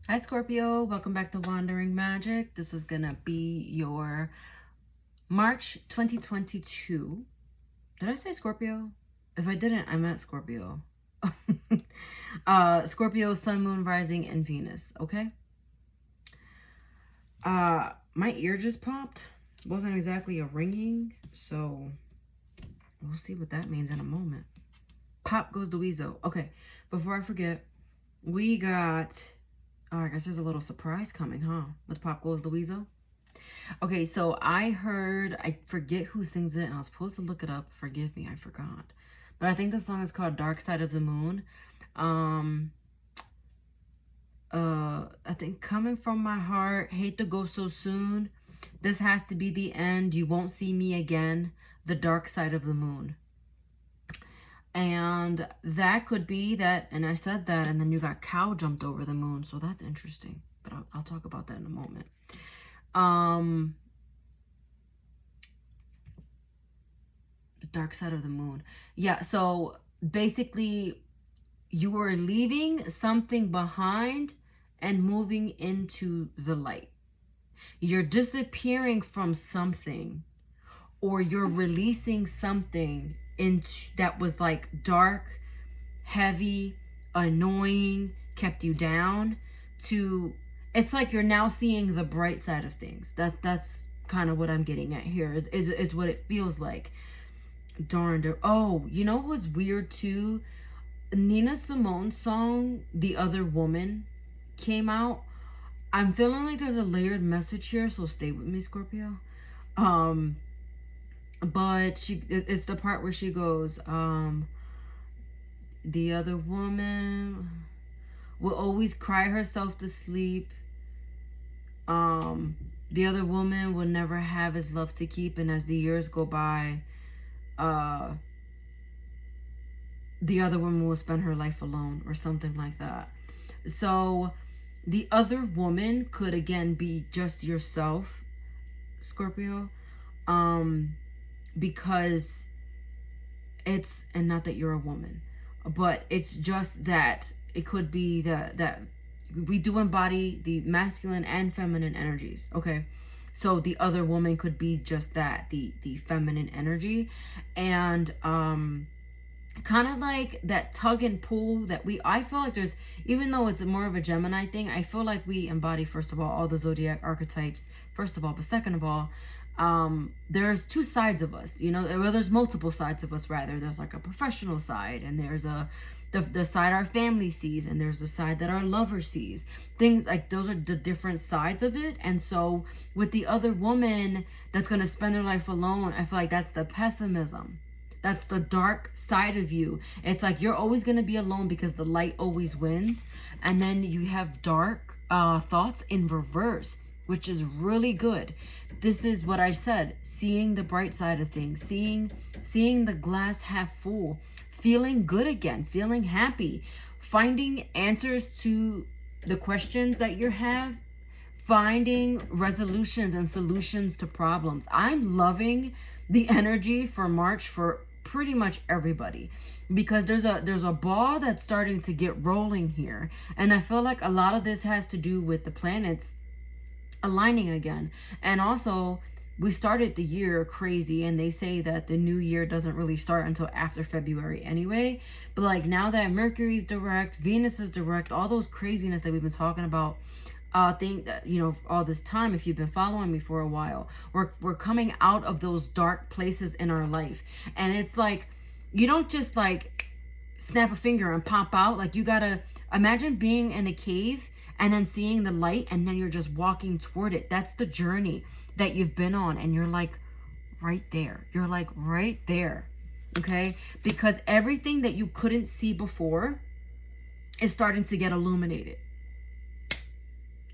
Hi Scorpio, welcome back to Wandering Magic. This is gonna be your March 2022. Did I say Scorpio? If I didn't, I meant Scorpio. Scorpio, Sun, Moon, Rising, and Venus, okay? My ear just popped. Wasn't exactly a ringing, so we'll see what that means in a moment. Pop goes the weasel. Okay, before I forget, we got... Oh, I guess there's a little surprise coming, huh? With Pop Goes the Weasel. Okay, so I heard, I forget who sings it, and I was supposed to look it up. Forgive me, I forgot. But I think the song is called Dark Side of the Moon. I think Coming From My Heart, Hate to Go So Soon. This has to be the end. You won't see me again. The Dark Side of the Moon. And that could be that, and I said that, and then you got cow jumped over the moon, so that's interesting. But I'll talk about that in a moment. The dark side of the moon. Yeah, so basically you are leaving something behind and moving into the light. You're disappearing from something, or you're releasing something into that was like dark, heavy, annoying, kept you down, to it's like you're now seeing the bright side of things. That's kind of what I'm getting at here. Is what it feels like. Darn. Oh, you know what's weird too? Nina Simone's song "The Other Woman" came out. I'm feeling like there's a layered message here, so stay with me, Scorpio. But it's the part where she goes, the other woman will always cry herself to sleep. The other woman will never have his love to keep, and as the years go by, the other woman will spend her life alone, or something like that. So the other woman could again be just yourself, Scorpio, because it's, and not that you're a woman, but it's just that it could be that we do embody the masculine and feminine energies, okay? So the other woman could be just that, the feminine energy. And kind of like that tug and pull that I feel like there's, even though it's more of a Gemini thing, I feel like we embody, first of all the zodiac archetypes, first of all, but second of all, there's two sides of us, you know. Well, there's multiple sides of us, rather. There's like a professional side, and there's the side our family sees, and there's the side that our lover sees. Things like those are the different sides of it. And so with the other woman that's going to spend their life alone, I feel like that's the pessimism. That's the dark side of you. It's like you're always going to be alone because the light always wins. And then you have dark thoughts in reverse, which is really good. This is what I said, seeing the bright side of things, seeing the glass half full, feeling good again, feeling happy, finding answers to the questions that you have, finding resolutions and solutions to problems. I'm loving the energy for March for pretty much everybody, because there's a ball that's starting to get rolling here. And I feel like a lot of this has to do with the planets aligning again. And also, we started the year crazy, and they say that the new year doesn't really start until after February anyway. But like now that Mercury's direct, Venus is direct, all those craziness that we've been talking about, think that, you know, all this time, if you've been following me for a while, we're coming out of those dark places in our life. And it's like, you don't just like snap a finger and pop out. Like, you gotta imagine being in a cave and then seeing the light, and then you're just walking toward it. That's the journey that you've been on, and you're like right there. You're like right there, okay? Because everything that you couldn't see before is starting to get illuminated.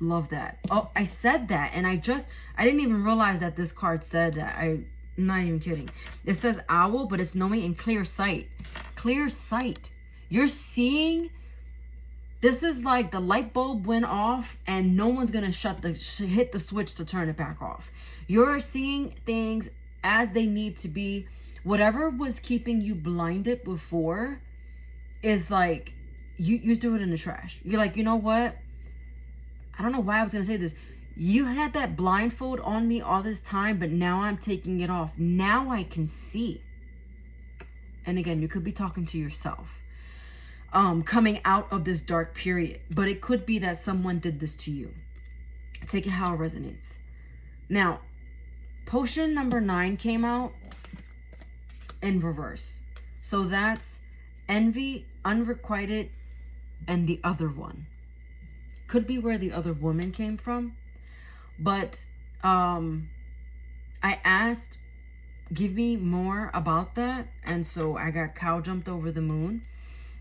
Love that. Oh, I said that, and I didn't even realize that this card said that. I'm not even kidding. It says owl, but it's knowing in clear sight. Clear sight. You're seeing. This is like the light bulb went off, and no one's gonna hit the switch to turn it back off. You're seeing things as they need to be. Whatever was keeping you blinded before is like you threw it in the trash. You're like, you know what? I don't know why I was going to say this. You had that blindfold on me all this time, but now I'm taking it off. Now I can see. And again, you could be talking to yourself. Coming out of this dark period. But it could be that someone did this to you. Take it how it resonates. Now, potion number 9 came out in reverse. So that's envy, unrequited, and the other one. Could be where the other woman came from. But I asked, give me more about that. And so I got cow jumped over the moon,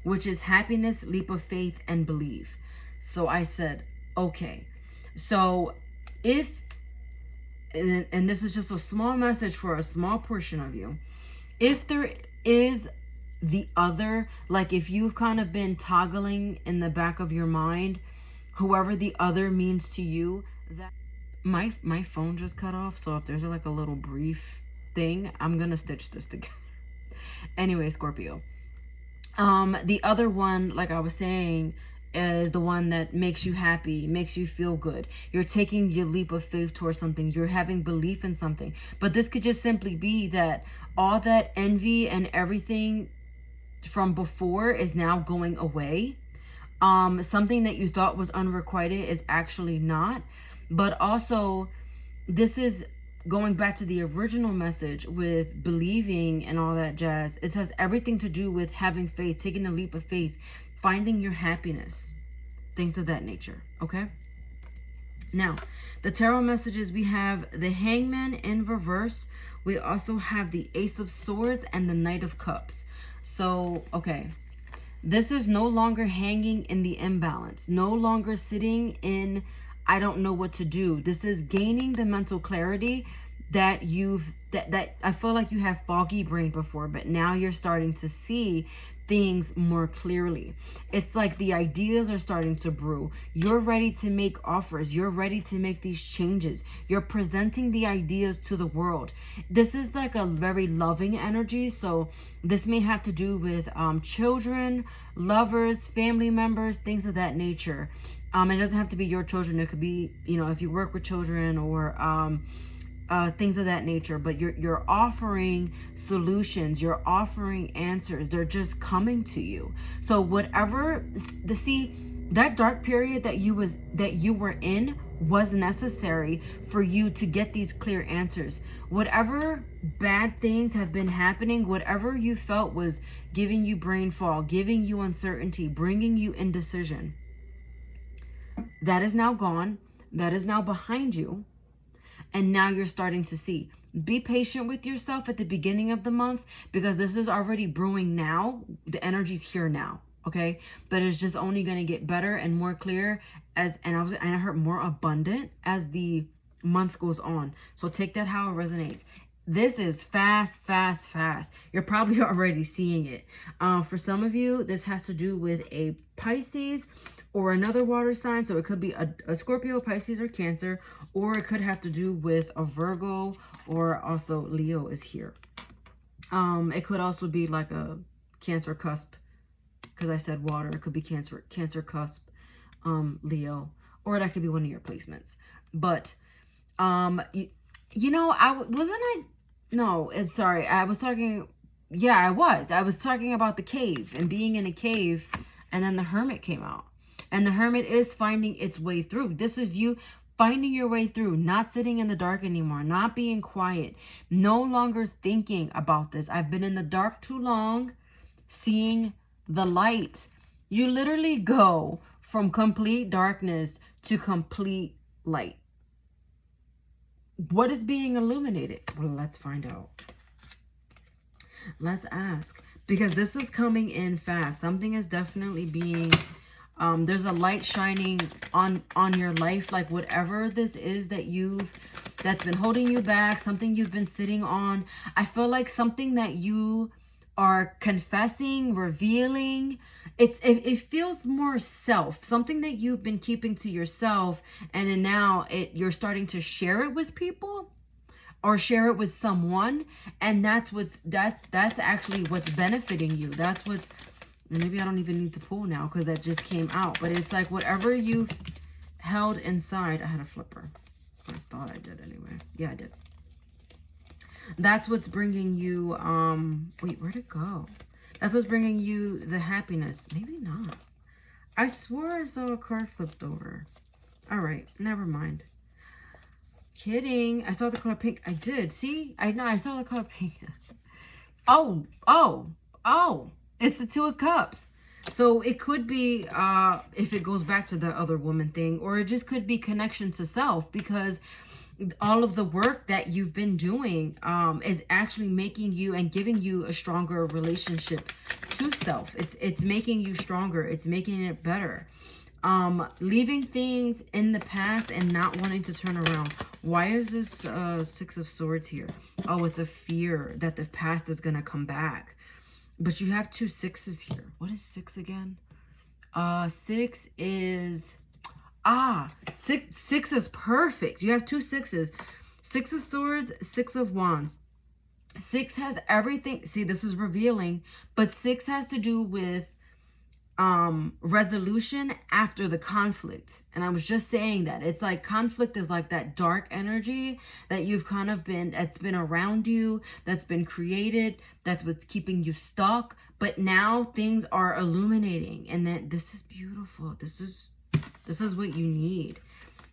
which is happiness, leap of faith, and believe. So I said, okay. So if, and this is just a small message for a small portion of you, if there is the other, like if you've kind of been toggling in the back of your mind, whoever the other means to you, that my phone just cut off. So if there's like a little brief thing, I'm gonna stitch this together. Anyway, Scorpio. The other one, like I was saying, is the one that makes you happy, makes you feel good. You're taking your leap of faith towards something. You're having belief in something. But this could just simply be that all that envy and everything from before is now going away. Something that you thought was unrequited is actually not. But also, this is going back to the original message with believing and all that jazz. It has everything to do with having faith, taking a leap of faith, finding your happiness, things of that nature. Okay? Now, the tarot messages, we have the Hangman in reverse. We also have the Ace of Swords and the Knight of Cups. So, okay. This is no longer hanging in the imbalance. No longer sitting in, I don't know what to do. This is gaining the mental clarity that that I feel like you have foggy brain before, but now you're starting to see things more clearly. It's like the ideas are starting to brew. You're ready to make offers. You're ready to make these changes. You're presenting the ideas to the world. This is like a very loving energy. So this may have to do with children, lovers, family members, things of that nature. It doesn't have to be your children. It could be, you know, if you work with children or things of that nature, but you're offering solutions, you're offering answers. They're just coming to you. So whatever that dark period that you were in was necessary for you to get these clear answers. Whatever bad things have been happening, whatever you felt was giving you brain fog, giving you uncertainty, bringing you indecision, that is now gone. That is now behind you. And now you're starting to see. Be patient with yourself at the beginning of the month, because this is already brewing now. The energy's here now, okay? But it's just only going to get better and more clear and I heard more abundant as the month goes on. So take that how it resonates. This is fast, fast, fast. You're probably already seeing it. For some of you, this has to do with a Pisces or another water sign. So it could be a Scorpio, Pisces, or Cancer, or it could have to do with a Virgo, or also Leo is here. It could also be like a Cancer cusp, because I said water. It could be Cancer cusp, Leo, or that could be one of your placements. But, you know, no, I'm sorry. I was talking about the cave and being in a cave, and then the Hermit came out. And the Hermit is finding its way through. This is you finding your way through, not sitting in the dark anymore, not being quiet, no longer thinking about this. I've been in the dark too long, seeing the light. You literally go from complete darkness to complete light. What is being illuminated? Well, let's find out. Let's ask, because this is coming in fast. Something is definitely being... there's a light shining on your life, like whatever this is that's been holding you back, something you've been sitting on. I feel like something that you are confessing, revealing. It feels more self, something that you've been keeping to yourself, and then now you're starting to share it with people or share it with someone, and that's actually what's benefiting you. That's what's... Maybe I don't even need to pull now because that just came out. But it's like whatever held inside. I had a flipper. I thought I did anyway. Yeah, I did. That's what's bringing you, wait, where'd it go? That's what's bringing you the happiness. Maybe not. I swore I saw a card flipped over. All right, never mind. Kidding. I saw the color pink. I did. See? I saw the color pink. Oh. It's the Two of Cups. So it could be, if it goes back to the other woman thing, or it just could be connection to self, because all of the work that you've been doing is actually making you and giving you a stronger relationship to self. It's making you stronger. It's making it better. Leaving things in the past and not wanting to turn around. Why is this Six of Swords here? Oh, it's a fear that the past is going to come back. But you have 2 sixes here. What is 6 again? 6 is... six is perfect. You have 2 sixes. 6 of Swords, 6 of Wands. 6 has everything. See, this is revealing. But 6 has to do with resolution after the conflict. And I was just saying that it's like conflict is like that dark energy that you've kind of been, that's been around you, that's been created, that's what's keeping you stuck. But now things are illuminating, and that this is beautiful. This is what you need.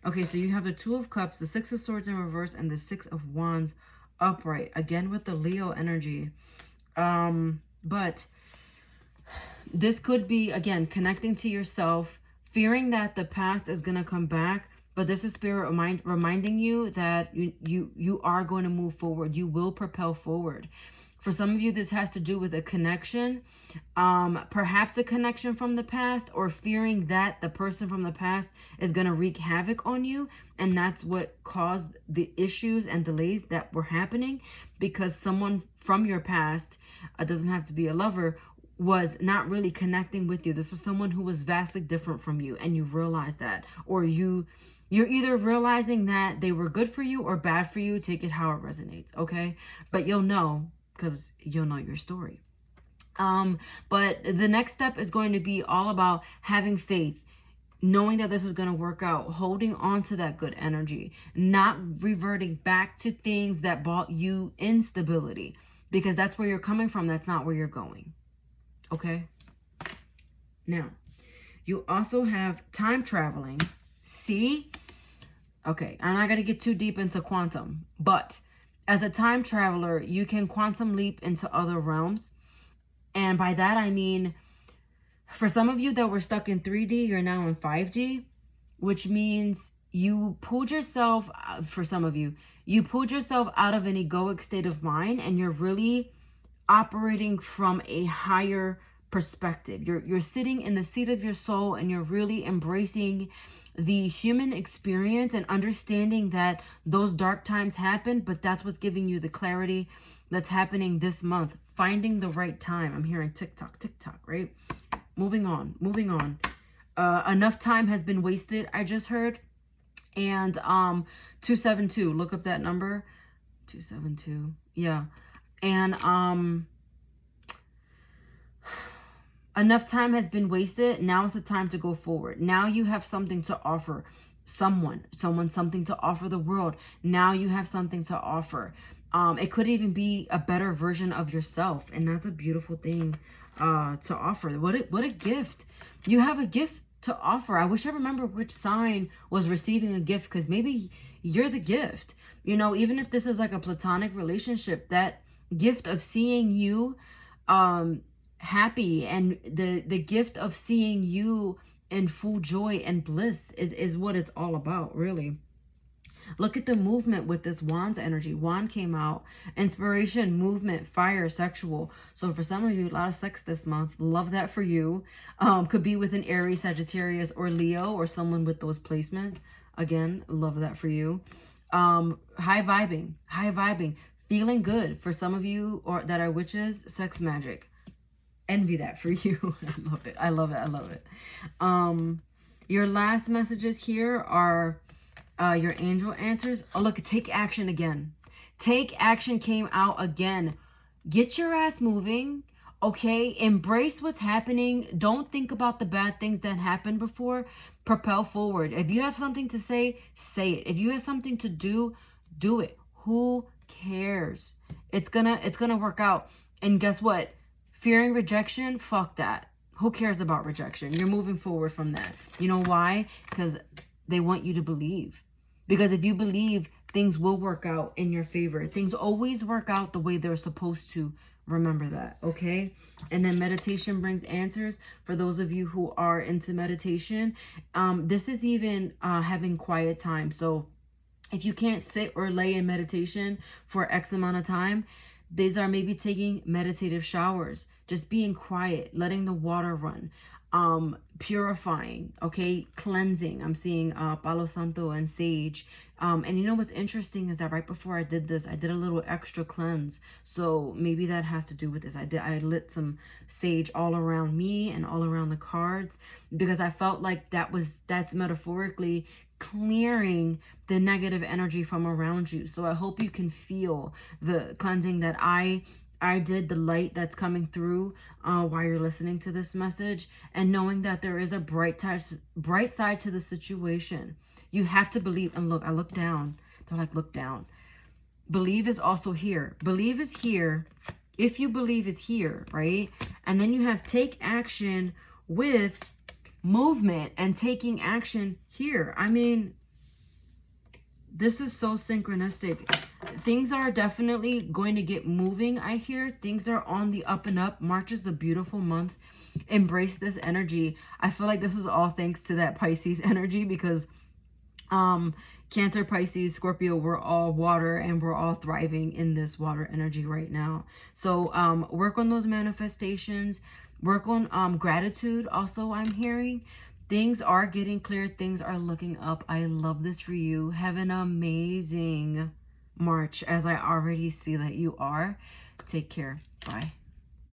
Okay, so you have the Two of Cups, the Six of Swords in reverse, and the Six of Wands upright, again with the Leo energy. But this could be, again, connecting to yourself, fearing that the past is going to come back. But this is spirit reminding you that you are going to move forward. You will propel forward. For some of you, this has to do with a connection, perhaps a connection from the past, or fearing that the person from the past is going to wreak havoc on you. And that's what caused the issues and delays that were happening, because someone from your past, doesn't have to be a lover, was not really connecting with you. This is someone who was vastly different from you, and you realize that, or you're either realizing that they were good for you or bad for you. Take it how it resonates, okay? But you'll know, because you'll know your story. But the next step is going to be all about having faith, knowing that this is going to work out, holding on to that good energy, not reverting back to things that brought you instability, because that's where you're coming from. That's not where you're going. Okay. Now, you also have time traveling. See? Okay, I'm not going to get too deep into quantum, but as a time traveler, you can quantum leap into other realms. And by that, I mean, for some of you that were stuck in 3D, you're now in 5D, which means you pulled yourself, for some of you, you pulled yourself out of an egoic state of mind, and you're really operating from a higher perspective. You're sitting in the seat of your soul, and you're really embracing the human experience and understanding that those dark times happen, but that's what's giving you the clarity that's happening this month. Finding the right time. I'm hearing TikTok, right? Moving on. Enough time has been wasted, I just heard. And 272, look up that number. 272. Yeah. And enough time has been wasted. Now is the time to go forward. Now you have something to offer someone something to offer the world. Now you have something to offer. It could even be a better version of yourself, and that's a beautiful thing to offer. What a gift. You have a gift to offer. I wish I remember which sign was receiving a gift, because maybe you're the gift. You know, even if this is like a platonic relationship, that gift of seeing you happy, and the gift of seeing you in full joy and bliss is what it's all about, really. Look at the movement with this Wands energy. Wand came out. Inspiration, movement, fire, sexual. So for some of you, a lot of sex this month. Love that for you. Could be with an Aries, Sagittarius, or Leo, or someone with those placements. Again, love that for you. High vibing. Feeling good. For some of you or that are witches, sex magic. Envy that for you. I love it. Your last messages here are your angel answers. Oh, look, take action again. Take action came out again. Get your ass moving, okay? Embrace what's happening. Don't think about the bad things that happened before. Propel forward. If you have something to say, say it. If you have something to do, do it. Who cares? It's gonna work out. And guess what? Fearing rejection, fuck that. Who cares about rejection? You're moving forward from that. You know why? Because they want you to believe. Because if you believe, things will work out in your favor. Things always work out the way they're supposed to. Remember that, okay? And then meditation brings answers. For those of you who are into meditation, this is even having quiet time. So if you can't sit or lay in meditation for X amount of time, these are maybe taking meditative showers, just being quiet, letting the water run, purifying, okay, cleansing. I'm seeing Palo Santo and sage. And you know what's interesting is that right before I did this, I did a little extra cleanse. So maybe that has to do with this. I lit some sage all around me and all around the cards, because I felt like that's metaphorically clearing the negative energy from around you. So I hope you can feel the cleansing that I did, the light that's coming through while you're listening to this message, and knowing that there is a bright side to the situation. You have to believe. And look, I look down. They're like, look down. Believe is also here. Believe is here. If you believe is here, right? And then you have take action with movement and taking action here. I mean, this is so synchronistic. Things are definitely going to get moving. I hear things are on the up and up. March is the beautiful month. Embrace this energy. I feel like this is all thanks to that Pisces energy, because Cancer, Pisces, Scorpio, we're all water, and we're all thriving in this water energy right now. So work on those manifestations. Work on gratitude. Also, I'm hearing things are getting clear. Things are looking up. I love this for you. Have an amazing March, as I already see that you are. Take care. Bye.